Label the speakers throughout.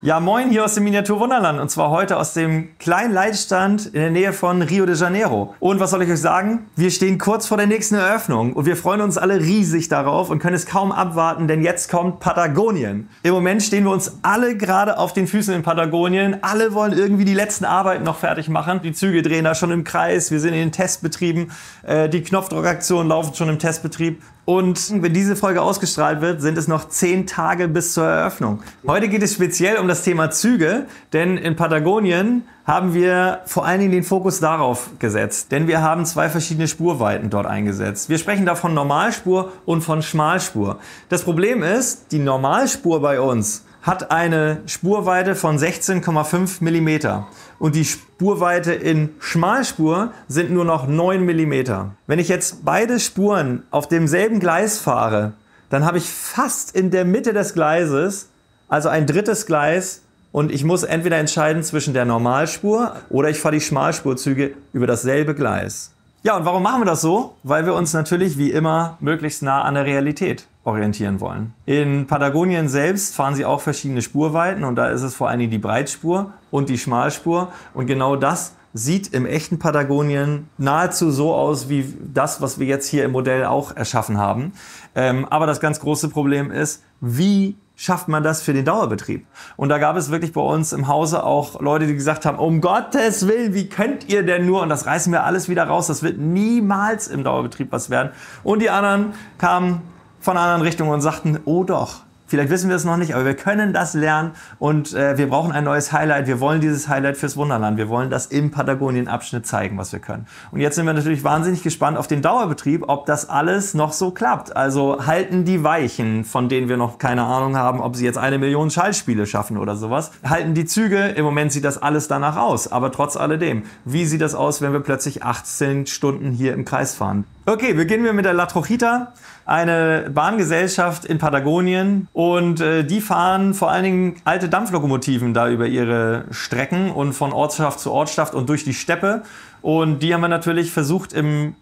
Speaker 1: Ja, moin hier aus dem Miniaturwunderland und zwar heute aus dem kleinen Leitstand in der Nähe von Rio de Janeiro. Und was soll ich euch sagen? Wir stehen kurz vor der nächsten Eröffnung und wir freuen uns alle riesig darauf und können es kaum abwarten, denn jetzt kommt Patagonien. Im Moment stehen wir uns alle gerade auf den Füßen in Patagonien. Alle wollen irgendwie die letzten Arbeiten noch fertig machen. Die Züge drehen da schon im Kreis, wir sind in den Testbetrieben, die Knopfdruckaktionen laufen schon im Testbetrieb. Und wenn diese Folge ausgestrahlt wird, sind es noch 10 Tage bis zur Eröffnung. Heute geht es speziell um das Thema Züge, denn in Patagonien haben wir vor allen Dingen den Fokus darauf gesetzt. Denn wir haben 2 verschiedene Spurweiten dort eingesetzt. Wir sprechen da von Normalspur und von Schmalspur. Das Problem ist, die Normalspur bei uns hat eine Spurweite von 16,5 mm und die Spurweite in Schmalspur sind nur noch 9 mm. Wenn ich jetzt beide Spuren auf demselben Gleis fahre, dann habe ich fast in der Mitte des Gleises, also ein drittes Gleis, und ich muss entweder entscheiden zwischen der Normalspur oder ich fahre die Schmalspurzüge über dasselbe Gleis. Ja, und warum machen wir das so? Weil wir uns natürlich wie immer möglichst nah an der Realität orientieren wollen. In Patagonien selbst fahren sie auch verschiedene Spurweiten und da ist es vor allen Dingen die Breitspur und die Schmalspur und genau das sieht im echten Patagonien nahezu so aus wie das, was wir jetzt hier im Modell auch erschaffen haben. Aber das ganz große Problem ist, wie schafft man das für den Dauerbetrieb? Und da gab es wirklich bei uns im Hause auch Leute, die gesagt haben, um Gottes Willen, wie könnt ihr denn nur? Und das reißen wir alles wieder raus, das wird niemals im Dauerbetrieb was werden. Und die anderen kamen von einer anderen Richtung und sagten, oh doch, vielleicht wissen wir es noch nicht, aber wir können das lernen und wir brauchen ein neues Highlight. Wir wollen dieses Highlight fürs Wunderland. Wir wollen das im Patagonien-Abschnitt zeigen, was wir können. Und jetzt sind wir natürlich wahnsinnig gespannt auf den Dauerbetrieb, ob das alles noch so klappt. Also halten die Weichen, von denen wir noch keine Ahnung haben, ob sie jetzt 1 Million Schaltspiele schaffen oder sowas. Halten die Züge, im Moment sieht das alles danach aus. Aber trotz alledem, wie sieht das aus, wenn wir plötzlich 18 Stunden hier im Kreis fahren? Okay, beginnen wir mit der La Trojita, eine Bahngesellschaft in Patagonien und die fahren vor allen Dingen alte Dampflokomotiven da über ihre Strecken und von Ortschaft zu Ortschaft und durch die Steppe und die haben wir natürlich versucht in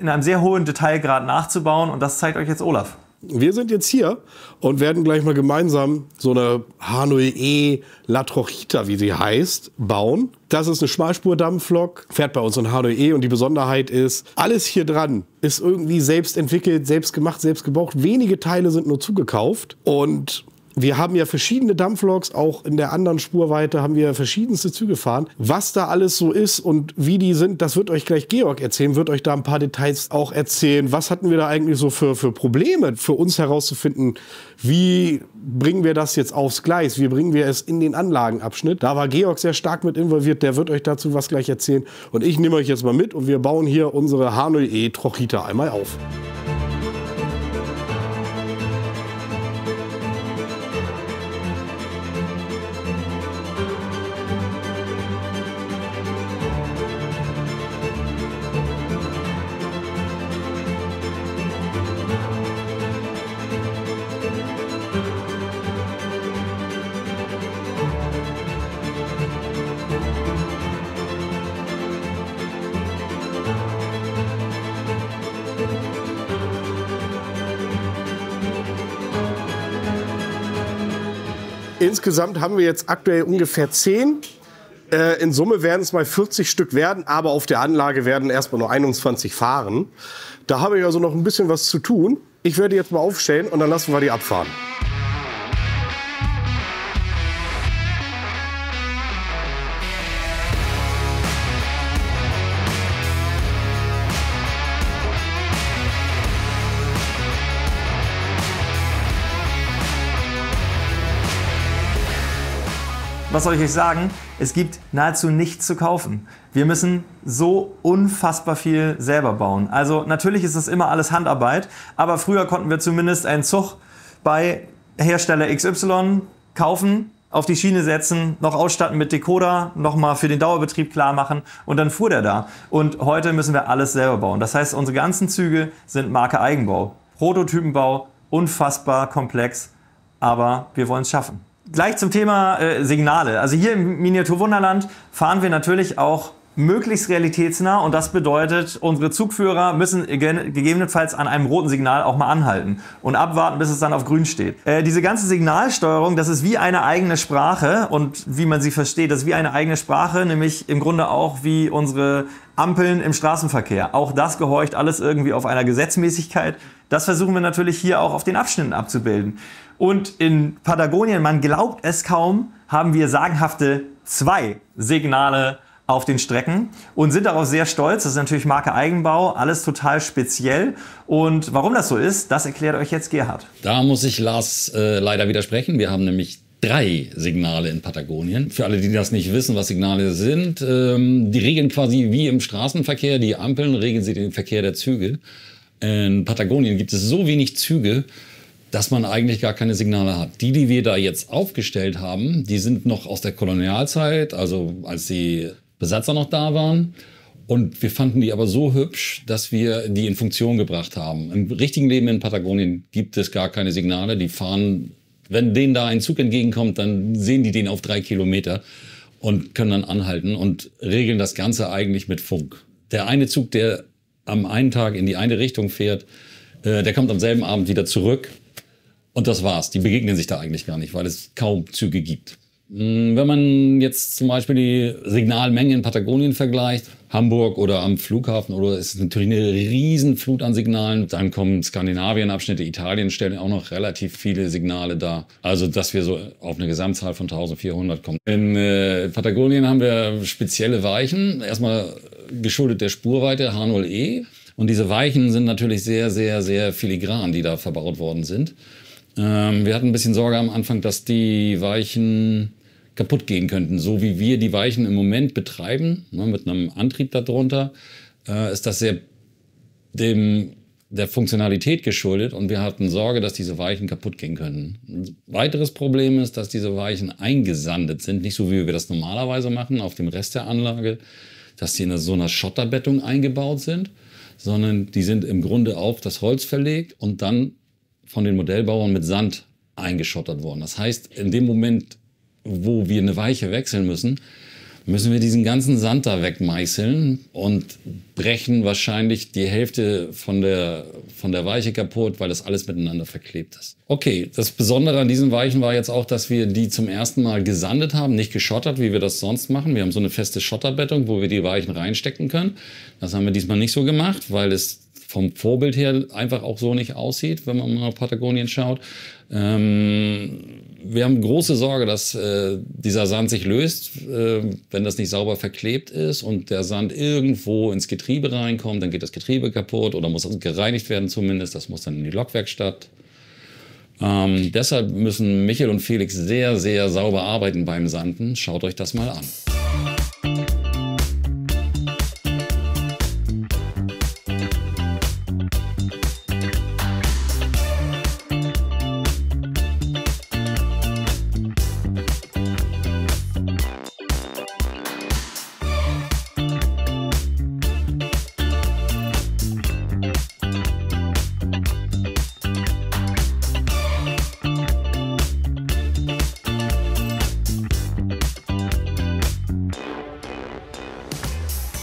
Speaker 1: einem sehr hohen Detailgrad nachzubauen und das zeigt euch jetzt Olaf.
Speaker 2: Wir sind jetzt hier und werden gleich mal gemeinsam so eine H0E La Trojita, wie sie heißt, bauen. Das ist eine Schmalspurdampflok, fährt bei uns in H0E und die Besonderheit ist, alles hier dran ist irgendwie selbst entwickelt, selbst gemacht, selbst gebaut. Wenige Teile sind nur zugekauft und wir haben ja verschiedene Dampfloks, auch in der anderen Spurweite haben wir verschiedenste Züge gefahren. Was da alles so ist und wie die sind, das wird euch gleich Georg erzählen, wird euch da ein paar Details auch erzählen. Was hatten wir da eigentlich so für Probleme für uns herauszufinden, wie bringen wir das jetzt aufs Gleis, wie bringen wir es in den Anlagenabschnitt. Da war Georg sehr stark mit involviert, der wird euch dazu was gleich erzählen. Und ich nehme euch jetzt mal mit und wir bauen hier unsere H0E Trojita einmal auf. Insgesamt haben wir jetzt aktuell ungefähr 10. In Summe werden es mal 40 Stück werden, aber auf der Anlage werden erstmal nur 21 fahren. Da habe ich also noch ein bisschen was zu tun. Ich werde jetzt mal aufstellen und dann lassen wir die abfahren.
Speaker 1: Was soll ich euch sagen? Es gibt nahezu nichts zu kaufen. Wir müssen so unfassbar viel selber bauen. Also natürlich ist das immer alles Handarbeit, aber früher konnten wir zumindest einen Zug bei Hersteller XY kaufen, auf die Schiene setzen, noch ausstatten mit Decoder, nochmal für den Dauerbetrieb klar machen und dann fuhr der da. Und heute müssen wir alles selber bauen. Das heißt, unsere ganzen Züge sind Marke Eigenbau. Prototypenbau, unfassbar komplex, aber wir wollen es schaffen. Gleich zum Thema Signale. Also hier im Miniaturwunderland fahren wir natürlich auch möglichst realitätsnah und das bedeutet, unsere Zugführer müssen gegebenenfalls an einem roten Signal auch mal anhalten und abwarten, bis es dann auf grün steht. Diese ganze Signalsteuerung, das ist wie eine eigene Sprache und wie man sie versteht, das ist wie eine eigene Sprache, nämlich im Grunde auch wie unsere Ampeln im Straßenverkehr. Auch das gehorcht alles irgendwie auf einer Gesetzmäßigkeit. Das versuchen wir natürlich hier auch auf den Abschnitten abzubilden. Und in Patagonien, man glaubt es kaum, haben wir sagenhafte 2 Signale auf den Strecken und sind darauf sehr stolz. Das ist natürlich Marke Eigenbau, alles total speziell. Und warum das so ist, das erklärt euch jetzt Gerhard.
Speaker 3: Da muss ich Lars leider widersprechen. Wir haben nämlich 3 Signale in Patagonien. Für alle, die das nicht wissen, was Signale sind, die regeln quasi wie im Straßenverkehr, die Ampeln regeln sie den Verkehr der Züge. In Patagonien gibt es so wenig Züge, dass man eigentlich gar keine Signale hat. Die wir da jetzt aufgestellt haben, die sind noch aus der Kolonialzeit, also als die Besatzer noch da waren. Und wir fanden die aber so hübsch, dass wir die in Funktion gebracht haben. Im richtigen Leben in Patagonien gibt es gar keine Signale. Die fahren, wenn denen da ein Zug entgegenkommt, dann sehen die den auf 3 Kilometer und können dann anhalten und regeln das Ganze eigentlich mit Funk. Der eine Zug, der am einen Tag in die eine Richtung fährt, der kommt am selben Abend wieder zurück. Und das war's. Die begegnen sich da eigentlich gar nicht, weil es kaum Züge gibt. Wenn man jetzt zum Beispiel die Signalmenge in Patagonien vergleicht, Hamburg oder am Flughafen, oder ist es natürlich eine Riesenflut an Signalen. Dann kommen Skandinavien-Abschnitte, Italien stellen auch noch relativ viele Signale dar. Also, dass wir so auf eine Gesamtzahl von 1400 kommen. In Patagonien haben wir spezielle Weichen. Erstmal geschuldet der Spurweite H0E. Und diese Weichen sind natürlich sehr, sehr, sehr filigran, die da verbaut worden sind. Wir hatten ein bisschen Sorge am Anfang, dass die Weichen kaputt gehen könnten. So wie wir die Weichen im Moment betreiben, ne, mit einem Antrieb darunter, ist das sehr der Funktionalität geschuldet und wir hatten Sorge, dass diese Weichen kaputt gehen können. Ein weiteres Problem ist, dass diese Weichen eingesandet sind, nicht so wie wir das normalerweise machen auf dem Rest der Anlage, dass die in so einer Schotterbettung eingebaut sind, sondern die sind im Grunde auf das Holz verlegt und dann von den Modellbauern mit Sand eingeschottert worden. Das heißt, in dem Moment, wo wir eine Weiche wechseln müssen wir diesen ganzen Sand da wegmeißeln und brechen wahrscheinlich die Hälfte von der Weiche kaputt, weil das alles miteinander verklebt ist. Okay, das Besondere an diesen Weichen war jetzt auch, dass wir die zum ersten Mal gesandet haben, nicht geschottert, wie wir das sonst machen. Wir haben so eine feste Schotterbettung, wo wir die Weichen reinstecken können. Das haben wir diesmal nicht so gemacht, weil es vom Vorbild her einfach auch so nicht aussieht, wenn man mal auf Patagonien schaut. Wir haben große Sorge, dass dieser Sand sich löst, wenn das nicht sauber verklebt ist und der Sand irgendwo ins Getriebe reinkommt, dann geht das Getriebe kaputt oder muss gereinigt werden zumindest. Das muss dann in die Lokwerkstatt. Deshalb müssen Michael und Felix sehr, sehr sauber arbeiten beim Sanden. Schaut euch das mal an.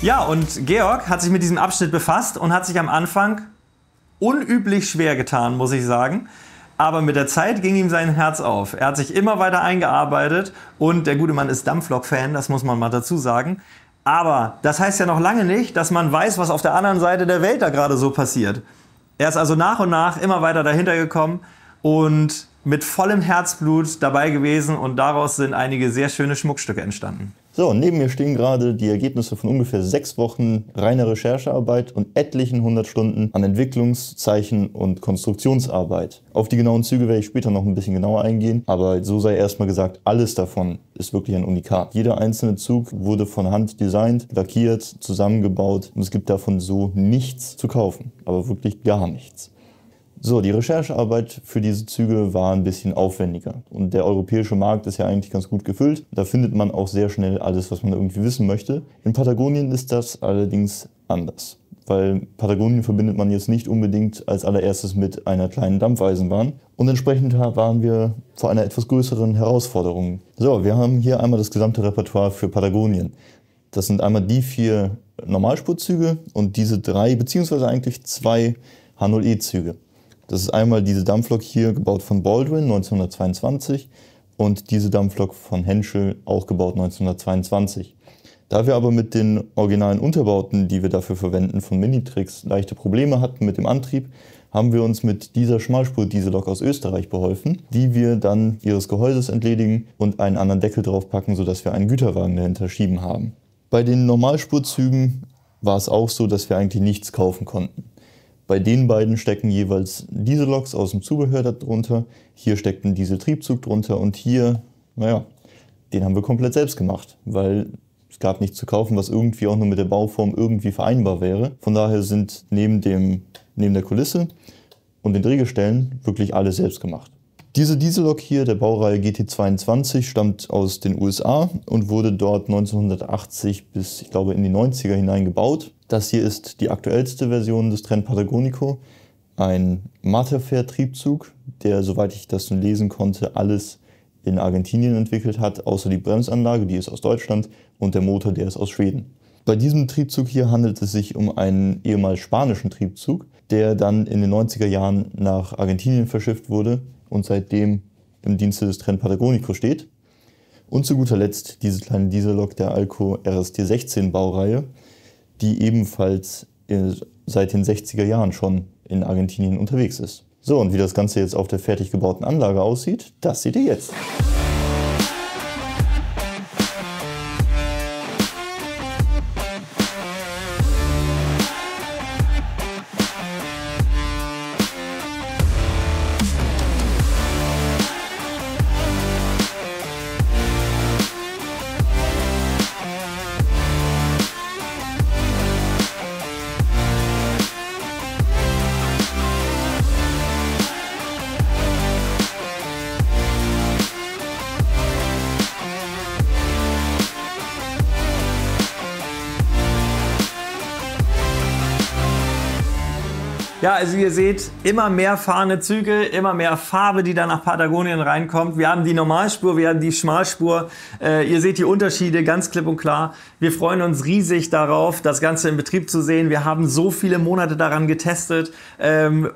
Speaker 1: Ja, und Georg hat sich mit diesem Abschnitt befasst und hat sich am Anfang unüblich schwer getan, muss ich sagen. Aber mit der Zeit ging ihm sein Herz auf. Er hat sich immer weiter eingearbeitet und der gute Mann ist Dampflok-Fan, das muss man mal dazu sagen. Aber das heißt ja noch lange nicht, dass man weiß, was auf der anderen Seite der Welt da gerade so passiert. Er ist also nach und nach immer weiter dahinter gekommen und mit vollem Herzblut dabei gewesen und daraus sind einige sehr schöne Schmuckstücke entstanden.
Speaker 4: So, neben mir stehen gerade die Ergebnisse von ungefähr 6 Wochen reiner Recherchearbeit und etlichen 100 Stunden an Entwicklungs-, Zeichen- und Konstruktionsarbeit. Auf die genauen Züge werde ich später noch ein bisschen genauer eingehen, aber so sei erstmal gesagt, alles davon ist wirklich ein Unikat. Jeder einzelne Zug wurde von Hand designt, lackiert, zusammengebaut und es gibt davon so nichts zu kaufen, aber wirklich gar nichts. So, die Recherchearbeit für diese Züge war ein bisschen aufwendiger und der europäische Markt ist ja eigentlich ganz gut gefüllt. Da findet man auch sehr schnell alles, was man irgendwie wissen möchte. In Patagonien ist das allerdings anders, weil Patagonien verbindet man jetzt nicht unbedingt als allererstes mit einer kleinen Dampfeisenbahn und entsprechend waren wir vor einer etwas größeren Herausforderung. So, wir haben hier einmal das gesamte Repertoire für Patagonien. Das sind einmal die 4 Normalspurzüge und diese 3, beziehungsweise eigentlich 2 H0E-Züge. Das ist einmal diese Dampflok hier, gebaut von Baldwin 1922 und diese Dampflok von Henschel, auch gebaut 1922. Da wir aber mit den originalen Unterbauten, die wir dafür verwenden, von Minitrix leichte Probleme hatten mit dem Antrieb, haben wir uns mit dieser Schmalspur-Diesellok aus Österreich beholfen, die wir dann ihres Gehäuses entledigen und einen anderen Deckel draufpacken, sodass wir einen Güterwagen dahinter schieben haben. Bei den Normalspurzügen war es auch so, dass wir eigentlich nichts kaufen konnten. Bei den beiden stecken jeweils Dieselloks aus dem Zubehör darunter, hier steckt ein Dieseltriebzug drunter und hier, naja, den haben wir komplett selbst gemacht, weil es gab nichts zu kaufen, was irgendwie auch nur mit der Bauform irgendwie vereinbar wäre. Von daher sind neben der Kulisse und den Drehgestellen wirklich alles selbst gemacht. Diese Diesellok hier, der Baureihe GT22, stammt aus den USA und wurde dort 1980 bis, ich glaube, in die 90er hinein gebaut. Das hier ist die aktuellste Version des Trend Patagonico, ein Materfair-Triebzug, der, soweit ich das nun lesen konnte, alles in Argentinien entwickelt hat, außer die Bremsanlage, die ist aus Deutschland, und der Motor, der ist aus Schweden. Bei diesem Triebzug hier handelt es sich um einen ehemals spanischen Triebzug, der dann in den 90er Jahren nach Argentinien verschifft wurde und seitdem im Dienste des Trend Patagonico steht. Und zu guter Letzt diese kleine Diesellok der Alco RST16 Baureihe, die ebenfalls seit den 60er Jahren schon in Argentinien unterwegs ist. So, und wie das Ganze jetzt auf der fertig gebauten Anlage aussieht, das seht ihr jetzt.
Speaker 1: Ja, also ihr seht, immer mehr fahrende Züge, immer mehr Farbe, die da nach Patagonien reinkommt. Wir haben die Normalspur, wir haben die Schmalspur. Ihr seht die Unterschiede ganz klipp und klar. Wir freuen uns riesig darauf, das Ganze in Betrieb zu sehen. Wir haben so viele Monate daran getestet,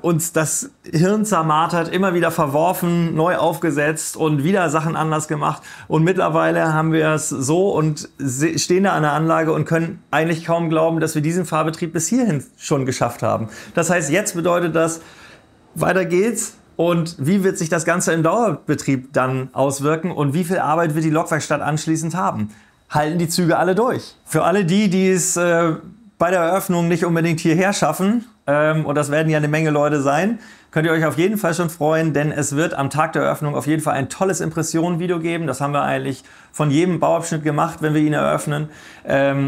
Speaker 1: uns das Hirn zermartert, immer wieder verworfen, neu aufgesetzt und wieder Sachen anders gemacht. Und mittlerweile haben wir es so und stehen da an der Anlage und können eigentlich kaum glauben, dass wir diesen Fahrbetrieb bis hierhin schon geschafft haben. Das heißt, jetzt bedeutet das, weiter geht's. Und wie wird sich das Ganze im Dauerbetrieb dann auswirken und wie viel Arbeit wird die Lokwerkstatt anschließend haben? Halten die Züge alle durch? Für alle die es bei der Eröffnung nicht unbedingt hierher schaffen, und das werden ja eine Menge Leute sein, könnt ihr euch auf jeden Fall schon freuen, denn es wird am Tag der Eröffnung auf jeden Fall ein tolles Impressionenvideo geben. Das haben wir eigentlich von jedem Bauabschnitt gemacht, wenn wir ihn eröffnen.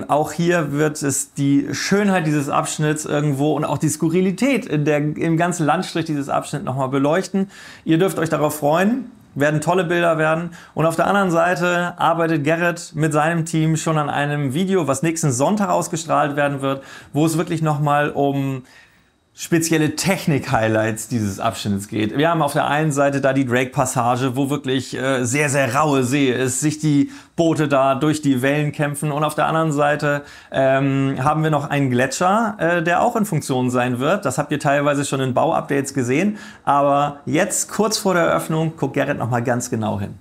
Speaker 1: Auch hier wird es die Schönheit dieses Abschnitts irgendwo und auch die Skurrilität im ganzen Landstrich dieses Abschnitts nochmal beleuchten. Ihr dürft euch darauf freuen. Werden tolle Bilder werden. Und auf der anderen Seite arbeitet Gerrit mit seinem Team schon an einem Video, was nächsten Sonntag ausgestrahlt werden wird, wo es wirklich nochmal um spezielle Technik-Highlights dieses Abschnitts geht. Wir haben auf der einen Seite da die Drake-Passage, wo wirklich sehr, sehr raue See ist, sich die Boote da durch die Wellen kämpfen. Und auf der anderen Seite haben wir noch einen Gletscher, der auch in Funktion sein wird. Das habt ihr teilweise schon in Bauupdates gesehen. Aber jetzt, kurz vor der Eröffnung, guckt Gerrit noch mal ganz genau hin.